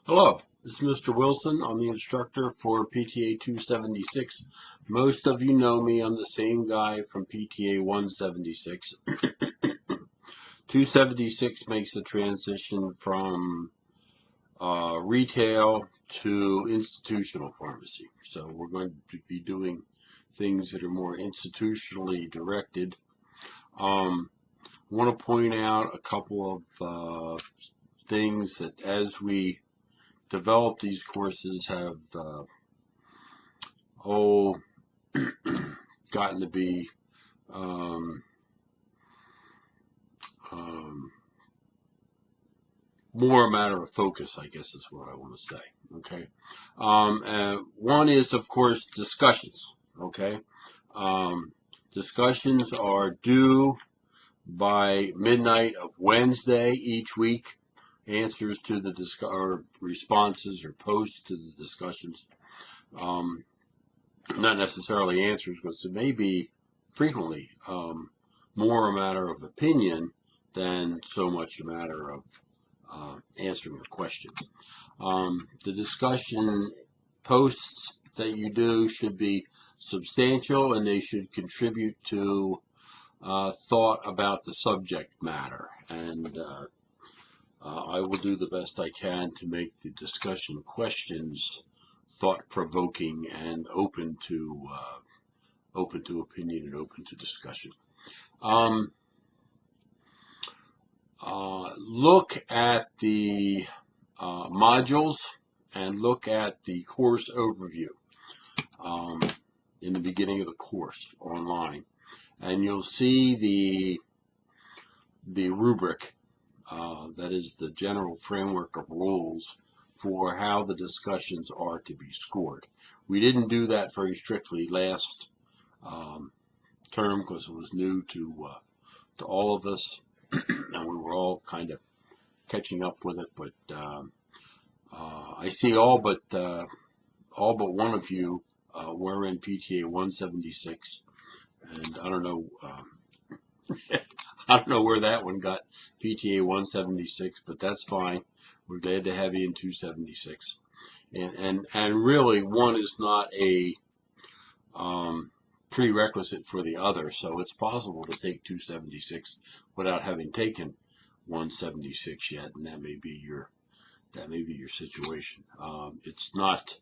Hello, this is Mr. Wilson. I'm the instructor for PTA276. Most of you know me. I'm the same guy from PTA176. 276 makes the transition from retail to institutional pharmacy. So we're going to be doing things that are more institutionally directed. I want to point out a couple of things that as we develop these courses have oh gotten to be um, um, more a matter of focus, I guess is what I want to say. Okay. One is, of course, discussions. Okay. Um, Discussions are due by midnight of Wednesday each week. Answers to the or responses or posts to the discussions. Not necessarily answers, because it may be frequently more a matter of opinion than so much a matter of answering a question. The discussion posts that you do should be substantial, and they should contribute to thought about the subject matter. And I will do the best I can to make the discussion questions thought-provoking and open to opinion and open to discussion. Um, Look at the modules and look at the course overview um, in the beginning of the course online, and you'll see the rubric that is the general framework of rules for how the discussions are to be scored. We didn't do that very strictly last term because it was new to all of us, and we were all kind of catching up with it. But I see all but one of you were in PTA 176, and I don't know. I don't know where that one got PTA 176, but that's fine. We're glad to have you in 276. And really, one is not a prerequisite for the other, so it's possible to take 276 without having taken 176 yet, and that may be your situation. It's not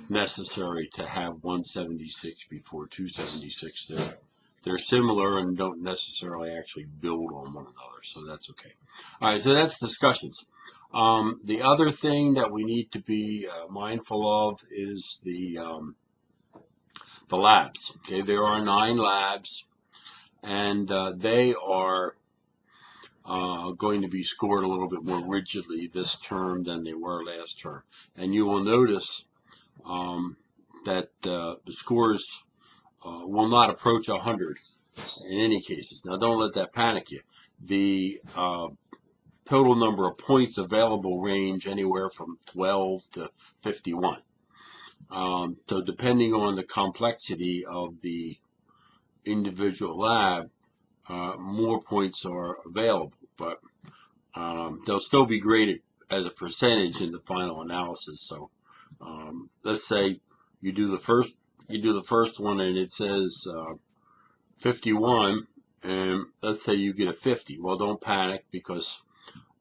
necessary to have 176 before 276. They're similar and don't necessarily actually build on one another, so that's okay. All right, so that's discussions. The other thing that we need to be mindful of is the labs. Okay, there are 9 labs, and they are going to be scored a little bit more rigidly this term than they were last term. And you will notice that the scores will not approach 100 in any cases. Now, don't let that panic you. The total number of points available range anywhere from 12 to 51. So depending on the complexity of the individual lab, more points are available, but they'll still be graded as a percentage in the final analysis. So let's say you do the first one and it says 51, and let's say you get a 50. Well, don't panic, because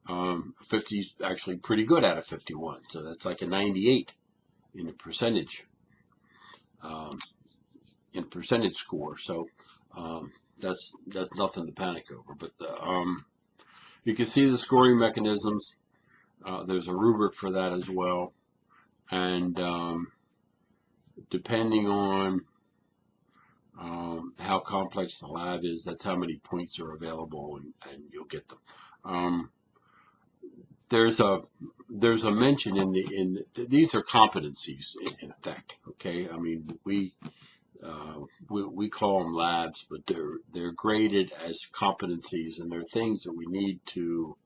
50 is actually pretty good out of 51, so that's like a 98 in a percentage score. So that's nothing to panic over. But you can see the scoring mechanisms. There's a rubric for that as well, and depending on how complex the lab is, that's how many points are available, and you'll get them. There's a mention in these are competencies in effect. Okay, I mean we call them labs, but they're graded as competencies, and they're things that we need to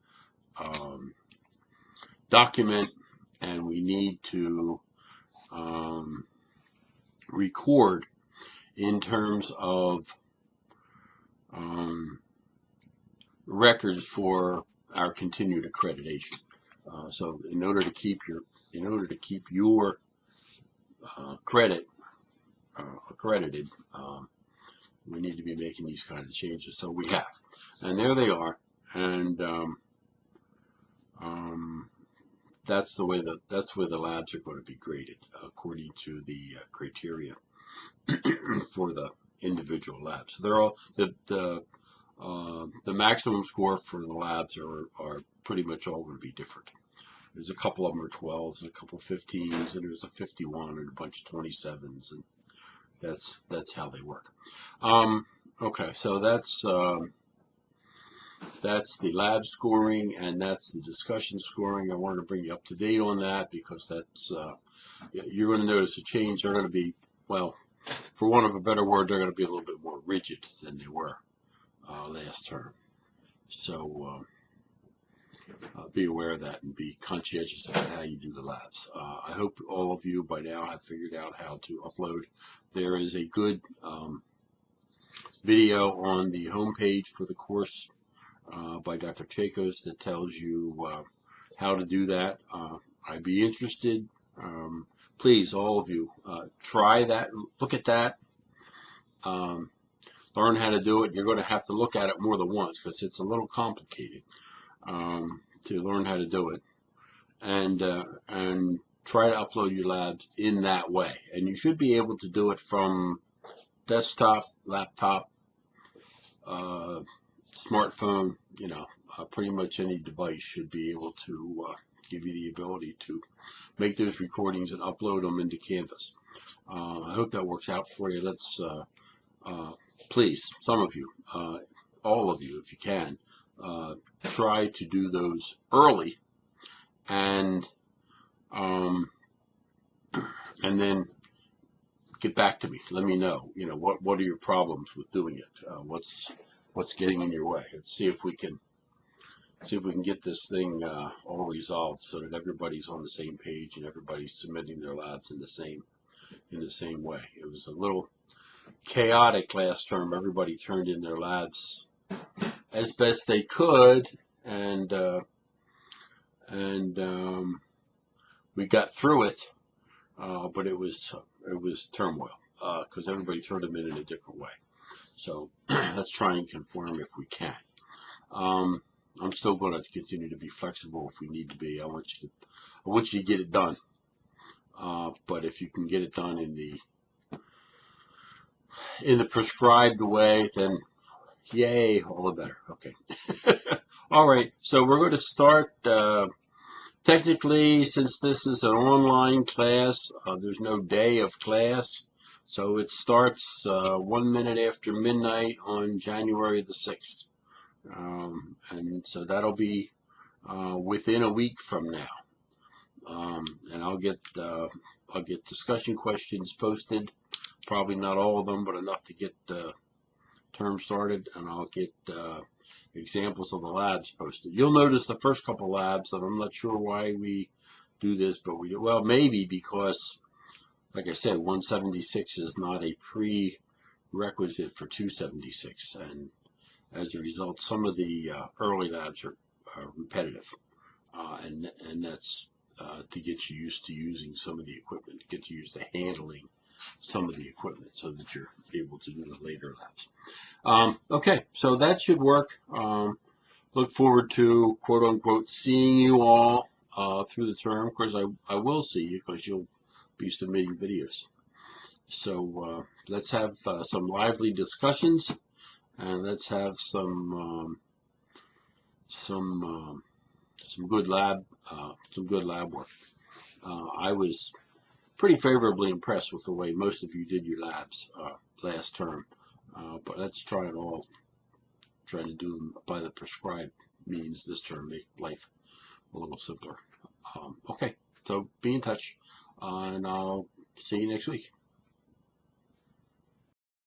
document, and we need to record in terms of records for our continued accreditation. So in order to keep your credit accredited, we need to be making these kind of changes. So we have, and there they are, and that's where the labs are going to be graded according to the criteria for the individual labs. So they're all the maximum score for the labs are pretty much all going to be different. There's a couple of them are 12s, and a couple of 15s, and there's a 51 and a bunch of 27s, and that's how they work. Okay, so that's the lab scoring, and that's the discussion scoring. I wanted to bring you up to date on that because that's you're going to notice a change. They're going to be, well, for want of a better word, they're going to be a little bit more rigid than they were last term. So be aware of that and be conscientious about how you do the labs. I hope all of you by now have figured out how to upload. There is a good video on the homepage for the course by Dr. Chacos that tells you how to do that. I'd be interested. Please, all of you, try that. Look at that. Learn how to do it. You're going to have to look at it more than once because it's a little complicated to learn how to do it. And try to upload your labs in that way. And you should be able to do it from desktop, laptop, smartphone, pretty much any device should be able to give you the ability to make those recordings and upload them into Canvas. I hope that works out for you. Let's, please, some of you, all of you, if you can, try to do those early and then get back to me. Let me know, what are your problems with doing it? What's getting in your way? Let's see if we can get this thing all resolved so that everybody's on the same page and everybody's submitting their labs in the same way. It was a little chaotic last term. Everybody turned in their labs as best they could, and we got through it, but it was turmoil because everybody turned them in a different way. So let's try and conform if we can. I'm still going to continue to be flexible if we need to be. I want you to get it done. But if you can get it done in the prescribed way, then yay, all the better. Okay. All right. So we're going to start. Technically, since this is an online class, there's no day of class. So it starts 1 minute after midnight on January the 6th. And so that'll be within a week from now. And I'll get discussion questions posted. Probably not all of them, but enough to get the term started. And I'll get examples of the labs posted. You'll notice the first couple labs, and I'm not sure why we do this, but maybe because, like I said, 176 is not a prerequisite for 276, and as a result, some of the early labs are repetitive, and that's to get you used to using some of the equipment, to get you used to handling some of the equipment so that you're able to do the later labs. Okay, so that should work. Look forward to, quote unquote, seeing you all through the term. Of course, I will see you because you'll be submitting videos. So let's have some lively discussions, and let's have some good lab work. I was pretty favorably impressed with the way most of you did your labs last term, but let's try it all. Try to do them by the prescribed means this term, make life a little simpler. Okay, so be in touch, and I'll see you next week.